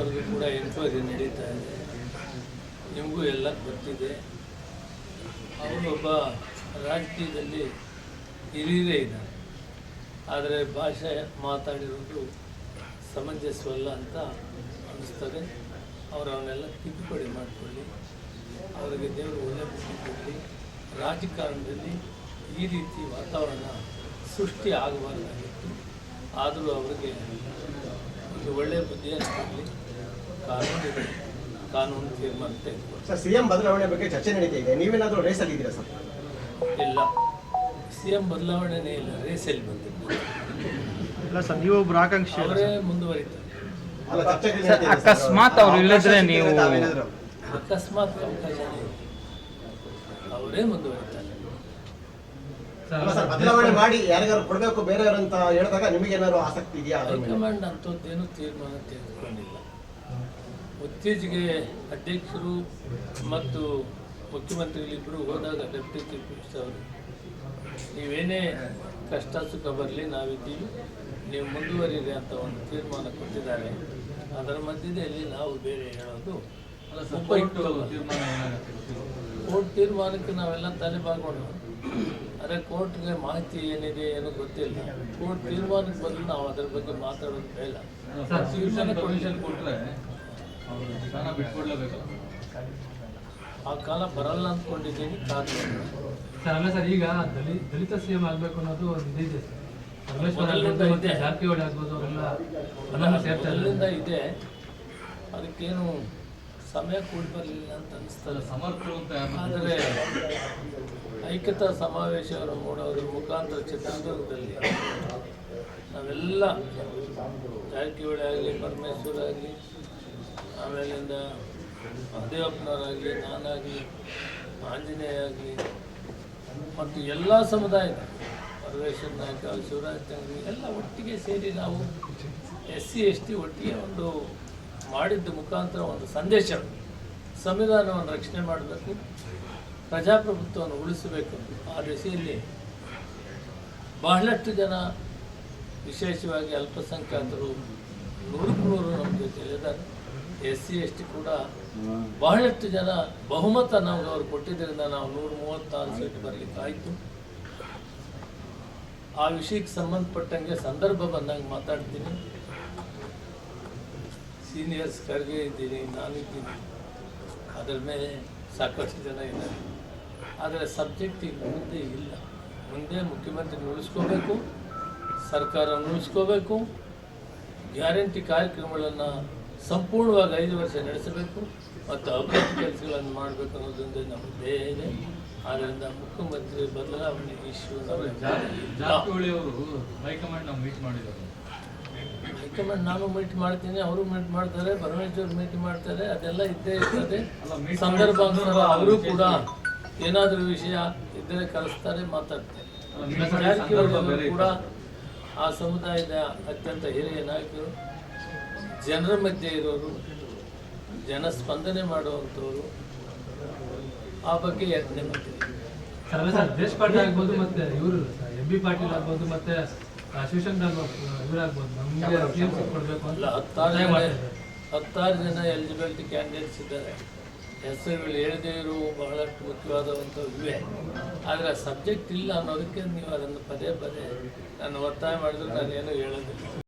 ಅವ್ರಿಗೂ ಕೂಡ ಎನ್ಕ್ವೈರಿ ನಡೀತಾ ಇದೆ. ನಿಮಗೂ ಎಲ್ಲ ಗೊತ್ತಿದೆ. ಅವರು ಒಬ್ಬ ರಾಜಕೀಯದಲ್ಲಿ ಹಿರಿಯರೇ ಇದ್ದಾರೆ, ಆದರೆ ಭಾಷೆ ಮಾತಾಡಿರೋದು ಸಮಂಜಸವಲ್ಲ ಅಂತ ಅನ್ನಿಸ್ತದೆ. ಅವರನ್ನೆಲ್ಲ ತಿದ್ದುಪಡಿ ಮಾಡಿಕೊಳ್ಳಿ, ಅವರಿಗೆ ದೇವರು ಒಳ್ಳೆ ಬುದ್ಧಿ ಕೊಡಲಿ. ರಾಜಕಾರಣದಲ್ಲಿ ಈ ರೀತಿ ವಾತಾವರಣ ಸೃಷ್ಟಿ ಆಗಬಾರ್ದಾಗಿತ್ತು, ಆದರೂ ಅವರಿಗೆ ಒಂದು ಒಳ್ಳೆಯ ಬುದ್ಧಿಯನ್ನು ಕೊಡಲಿ. ಕಾನೂನು ತೀರ್ಮಾನ ತೆಗೆದುಕೊಳ್ಳಿ. ಸರ್, ಸಿಎಂ ಬದಲಾವಣೆ ಬಗ್ಗೆ ಚರ್ಚೆ ನಡೀತಾ ಇದೆ. ನೀವೇನಾದರೂ ರೇಸಲ್ಲಿ ಇದ್ದೀರಾ ಸರ್? ಇಲ್ಲ, ಸಿಎಂ ಬದಲಾವಣೆನೇ ಇಲ್ಲ, ರೇಸಲ್ಲಿ ಬಂದಿಲ್ಲ. ಇಲ್ಲ ಸರ್, ನೀವು ಒಬ್ಬರು ಆಕಾಂಕ್ಷಿ ಅವರೇ ಮುಂದುವರಿತಾರೆ. ಅಕಸ್ಮಾತ್ ಅವ್ರು ಇಲ್ಲದ್ರೆ ನೀವು ಅಕಸ್ಮಾತ್ ಅವಕಾಶ ಅವರೇ ಮುಂದುವರಿತಾರೆ. ಬದಲಾವಣೆ ಮಾಡಿ ಯಾರಿಗಾರು ಕೊಡಬೇಕು ಬೇರೆಯವರು ಅಂತ ಹೇಳಿದಾಗ ನಿಮಗೇನಾದ್ರು ಆಸಕ್ತಿ ಇದೆಯಾ? ಹೈಕಮಾಂಡ್ ಅಂಥದ್ದೇನು ತೀರ್ಮಾನ ತೆಗೆದುಕೊಂಡಿಲ್ಲ. ಇತ್ತೀಚೆಗೆ ಅಧ್ಯಕ್ಷರು ಮತ್ತು ಮುಖ್ಯಮಂತ್ರಿಗಳಿಬ್ಬರು ಹೋದಾಗ ಡೆಪ್ಟಿ ಚೀಫ್ ಮಿನಿಸ್ಟರ್ ಅವರು ನೀವೇನೇ ಕಷ್ಟ ಸುಖ ಬರಲಿ ನಾವಿದ್ದೀವಿ, ನೀವು ಮುಂದುವರಿರಿ ಅಂತ ಒಂದು ತೀರ್ಮಾನ ಕೊಟ್ಟಿದ್ದಾರೆ. ಅದರ ಮಧ್ಯದಲ್ಲಿ ನಾವು ಬೇರೆ ಹೇಳೋದು ಕೋರ್ಟ್ ತೀರ್ಮಾನಕ್ಕೆ ನಾವೆಲ್ಲ ತಲೆಬಾಗೋಣ. ಅದೇ ಕೋರ್ಟ್ಗೆ ಮಾಹಿತಿ ಏನಿದೆ ಏನೋ ಗೊತ್ತಿಲ್ಲ. ಕೋರ್ಟ್ ತೀರ್ಮಾನಕ್ಕೆ ಬದಲು ನಾವು ಅದರ ಬಗ್ಗೆ ಮಾತಾಡೋದು ಬೇಡ. ಆ ಕಾಲ ಬರಲ್ಲ ಅಂದ್ಕೊಂಡಿದ್ದೀನಿ. ಅಲ್ಲ ಸರ್, ಈಗ ದಲಿತ ಸಿಎಂ ಆಗಬೇಕು ಅನ್ನೋದು ಒಂದು ಇದೆ ಸರ್. ಜಾರಕಿಹೊಳಿ ಆಗ್ಬೋದು, ಅಲ್ಲಿಂದ ಇದೆ. ಅದಕ್ಕೇನು ಸಮಯ ಕೂಡಿ ಬರಲಿಲ್ಲ ಅಂತ ಅನಿಸ್ತದೆ. ಆದರೆ ಐಕ್ಯತಾ ಸಮಾವೇಶವನ್ನು ಮಾಡೋದ್ರ ಮುಖಾಂತರ ಚಿತ್ರದುರ್ಗದಲ್ಲಿ ನಾವೆಲ್ಲ ಜಾರಕಿಹೊಳಿ ಆಗಲಿ, ಪರಮೇಶ್ವರ್ ಆಗಲಿ, ಆಮೇಲಿಂದ ದೇವಪ್ಪನವರಾಗಲಿ, ನಾನಾಗಲಿ, ಆಂಜನೇಯ ಆಗಲಿ ಮತ್ತು ಎಲ್ಲ ಸಮುದಾಯದ ಪರಮೇಶ್ವರ ನಾಯಕ, ಶಿವರಾಜ್ ತಂಗಡಿ ಎಲ್ಲ ಒಟ್ಟಿಗೆ ಸೇರಿ ನಾವು SC/ST ಒಟ್ಟಿಗೆ ಒಂದು ಮಾಡಿದ್ದ ಮುಖಾಂತರ ಒಂದು ಸಂದೇಶ, ಸಂವಿಧಾನವನ್ನು ರಕ್ಷಣೆ ಮಾಡಬೇಕು, ಪ್ರಜಾಪ್ರಭುತ್ವವನ್ನು ಉಳಿಸಬೇಕು. ಆ ದಿಸೆಯಲ್ಲಿ ಬಹಳಷ್ಟು ಜನ, ವಿಶೇಷವಾಗಿ ಅಲ್ಪಸಂಖ್ಯಾತರು 100% ನಮ್ಮ ಜೊತೆಯಲ್ಲಿದ್ದಾರೆ. SC/ST ಕೂಡ ಬಹಳಷ್ಟು ಜನ ಬಹುಮತ ನಮಗೆ ಅವರು ಕೊಟ್ಟಿದ್ದರಿಂದ ನಾವು 136 ಸೀಟ್ ಬರಲಿಕ್ಕೆ ಆಯಿತು. ಆ ವಿಷಯಕ್ಕೆ ಸಂಬಂಧಪಟ್ಟಂಗೆ ಸಂದರ್ಭ ಬಂದಂಗೆ ಮಾತಾಡ್ತೀನಿ. ಸೀನಿಯರ್ಸ್ ಖರ್ಗೆ ಇದ್ದೀನಿ, ನಾನಿದ್ದೀನಿ, ಅದರ ಮೇಲೆ ಸಾಕಷ್ಟು ಜನ ಇದ್ದಾರೆ. ಆದರೆ ಸಬ್ಜೆಕ್ಟ್ ಈಗ ಮುಂದೆ ಇಲ್ಲ. ಮುಂದೆ ಮುಖ್ಯಮಂತ್ರಿ ಉಳಿಸ್ಕೋಬೇಕು, ಸರ್ಕಾರ ಉಳಿಸ್ಕೋಬೇಕು, ಗ್ಯಾರಂಟಿ ಕಾರ್ಯಕ್ರಮಗಳನ್ನು ಸಂಪೂರ್ಣವಾಗಿ 5 ವರ್ಷ ನಡೆಸಬೇಕು ಮತ್ತು ಅಭಿವೃದ್ಧಿ ಕೆಲಸಗಳನ್ನು ಮಾಡಬೇಕು ಅನ್ನೋದೊಂದೇ ನಮ್ಮ ಧ್ಯೇಯ ಇದೆ. ಆದ್ದರಿಂದ ಮುಖ್ಯಮಂತ್ರಿ ಬದಲಾವಣೆ ಇಶ್ಯೂ ಜಾರಕಿಹೊಳಿ ಅವರು ಹೈಕಮಾಂಡ್ ನಾವು ಮೀಟ್ ಮಾಡಿದ್ದಾರೆ. ಹೈಕಮಾಂಡ್ ನಾನು ಮೀಟ್ ಮಾಡ್ತೀನಿ, ಅವರು ಮೀಟ್ ಮಾಡ್ತಾರೆ, ಪರಮೇಶ್ವರ್ ಮೀಟ್ ಮಾಡ್ತಾರೆ, ಅದೆಲ್ಲ ಇದ್ದೇ ಇರ್ತದೆ. ಸಂದರ್ಭಾನುಸಾರ ಅವರು ಕೂಡ ಏನಾದರೂ ವಿಷಯ ಇದ್ದರೆ ಕಳಿಸ್ತಾರೆ, ಮಾತಾಡ್ತಾರೆ. ಜಾರಕಿಹೊಳಿ ಕೂಡ ಆ ಸಮುದಾಯದ ಅತ್ಯಂತ ಹಿರಿಯ ನಾಯಕರು, ಜನರ ಮಧ್ಯೆ ಇರೋರು, ಜನ ಸ್ಪಂದನೆ ಮಾಡುವಂಥವ್ರು. ಆ ಬಗ್ಗೆ ಯತ್ನೆ ಮಾಡ್ತೀವಿ. ಸರ್, ದೇಶಪಾಂಡೆ ಆಗ್ಬೋದು, ಮತ್ತೆ ಇವರು MB ಪಾಟೀಲ್ ಆಗ್ಬೋದು, ಮತ್ತೆ ಶಿವಶಂಕರ್ ಇವರಾಗ್ಬೋದು, ನಮಗೆ ಕೊಡಬೇಕು ಅಲ್ಲ, 16 ಜನ ಎಲಿಜಿಬಿಲಿಟಿ ಕ್ಯಾಂಡಿಡೇಟ್ಸ್ ಇದ್ದಾರೆ. ಹೆಸರುಗಳು ಹೇಳದೇ ಇರೋ ಬಹಳಷ್ಟು ಮುಖ್ಯವಾದಂಥವು ಇವೆ. ಆದರೆ ಸಬ್ಜೆಕ್ಟ್ ಇಲ್ಲ ಅನ್ನೋದಕ್ಕೆ ನೀವು ಅದನ್ನು ಪದೇ ಪದೇ ನಾನು ಒತ್ತಾಯ ಮಾಡಿದ್ರೆ ನಾನೇನು ಹೇಳೋದಿಲ್ಲ.